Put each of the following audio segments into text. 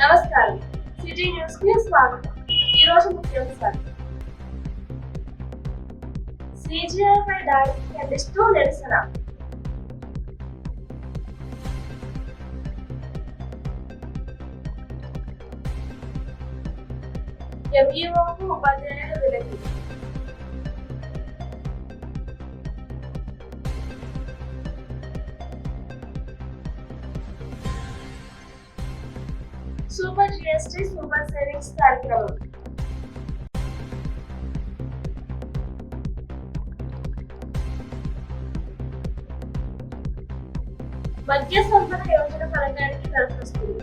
నమస్కారం. City news కి స్వాగతం. ఈ రోజు ముఖ్యాంశాలు. సిజిఐపై దాడిని ఖండిస్తూ నిరసన. ఎంఈఓకు ఉపాధ్యాయుల విలకి. సూపర్ జిఎస్టీ సూపర్ సేవింగ్స్ కార్యక్రమం. మద్య సంపద యోజన పథకానికి దరఖాస్తులు.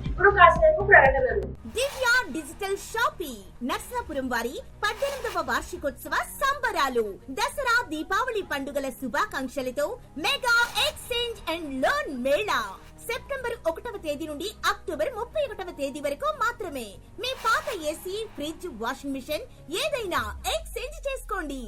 ఇప్పుడు కాసేపు ప్రకటనలు. దివ్య డిజిటల్ షాపింగ్ నర్సాపురం వారి 18వ వార్షికోత్సవ సంబరాలు. దసరా దీపావళి పండుగల శుభాకాంక్షలతో mega exchange and loan mela September 1వ తేదీ నుండి అక్టోబర్ 31వ తేదీ వరకు మాత్రమే. మీ పాత ఏసీ, ఫ్రిడ్జ్, వాషింగ్ మిషన్ ఏదైనా ఎక్స్చేంజ్ చేసుకోండి.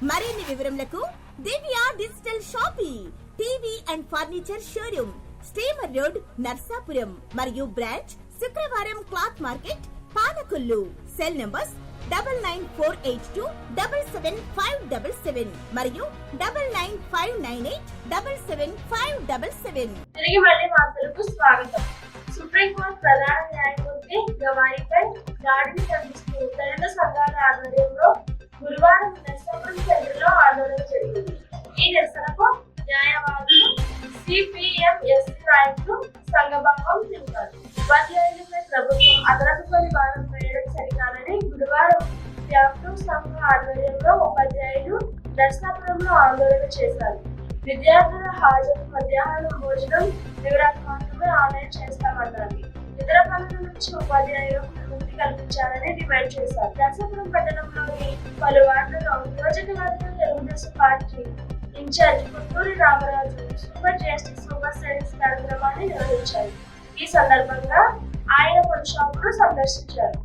మరిన్ని వివరములకు Divya digital shopping TV and furniture showroom, steamer road, Narsapuram మరియు బ్రాంచ్ శుక్రవారం cloth market, Palakollu. Cell numbers 9948277577 మరియు 9959877577. తిరిగి మళ్ళీ వార్తలకు స్వాగతం. సుప్రీంకోర్టు ప్రధాన న్యాయమూర్తి గవాయిపై దాడిని ఖండిస్తూ దళిత సంఘాల ఆధ్వర్యంలో గురువారం నర్సాపురం సెంటర్లో ఆందోళన జరిగింది. ఈ నిరసనకు న్యాయవాదులు, సిపిఎం ఎస్సీ నాయకులు సంఘభావం తెలిపారు. ఉపాధ్యాయులపై ప్రభుత్వం అదనపు భారం వేయడం సరికాదని గురువారం వ్యాప్తం సంఘ ఆధ్వర్యంలో ఉపాధ్యాయులు నర్సాపురంలో ఆందోళన చేశారు. విద్యార్థుల హాజరు, మధ్యాహ్నం భోజనం వివరాలు మాత్రమే ఆన్లైన్ చేస్తామన్నారు. ఇతర పనుల నుంచి ఉపాధ్యాయులకు విముక్తి కల్పించాలని డిమాండ్ చేశారు. నర్సాపురం పట్టణంలోని పలు వార్డులలో నియోజకవర్గ Telugu Desam party incharge Putturi Ramaraju super GST super savings కార్యక్రమాన్ని నిర్వహించారు. ఈ సందర్భంగా ఆయన పలు షాపులు సందర్శించారు.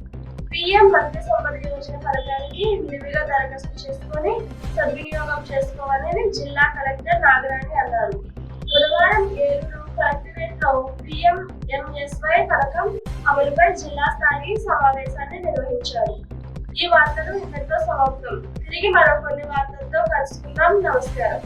పిఎం మద్య సంపద యోజన పథకానికి విరివిగా దరఖాస్తు చేసుకుని సద్వినియోగం చేసుకోవాలని జిల్లా కలెక్టర్ నాగరాణి అన్నారు. బుధవారం ఏలూరు కలెక్టరేట్ లో పిఎంఎంఎస్వై పథకం అమలుపై జిల్లా స్థాయి సమావేశాన్ని నిర్వహించారు. ఈ వార్తలు ఇంతటితో సమాప్తం. తిరిగి మరో కొన్ని వార్తలతో కలుసుకుందాం. నమస్కారం.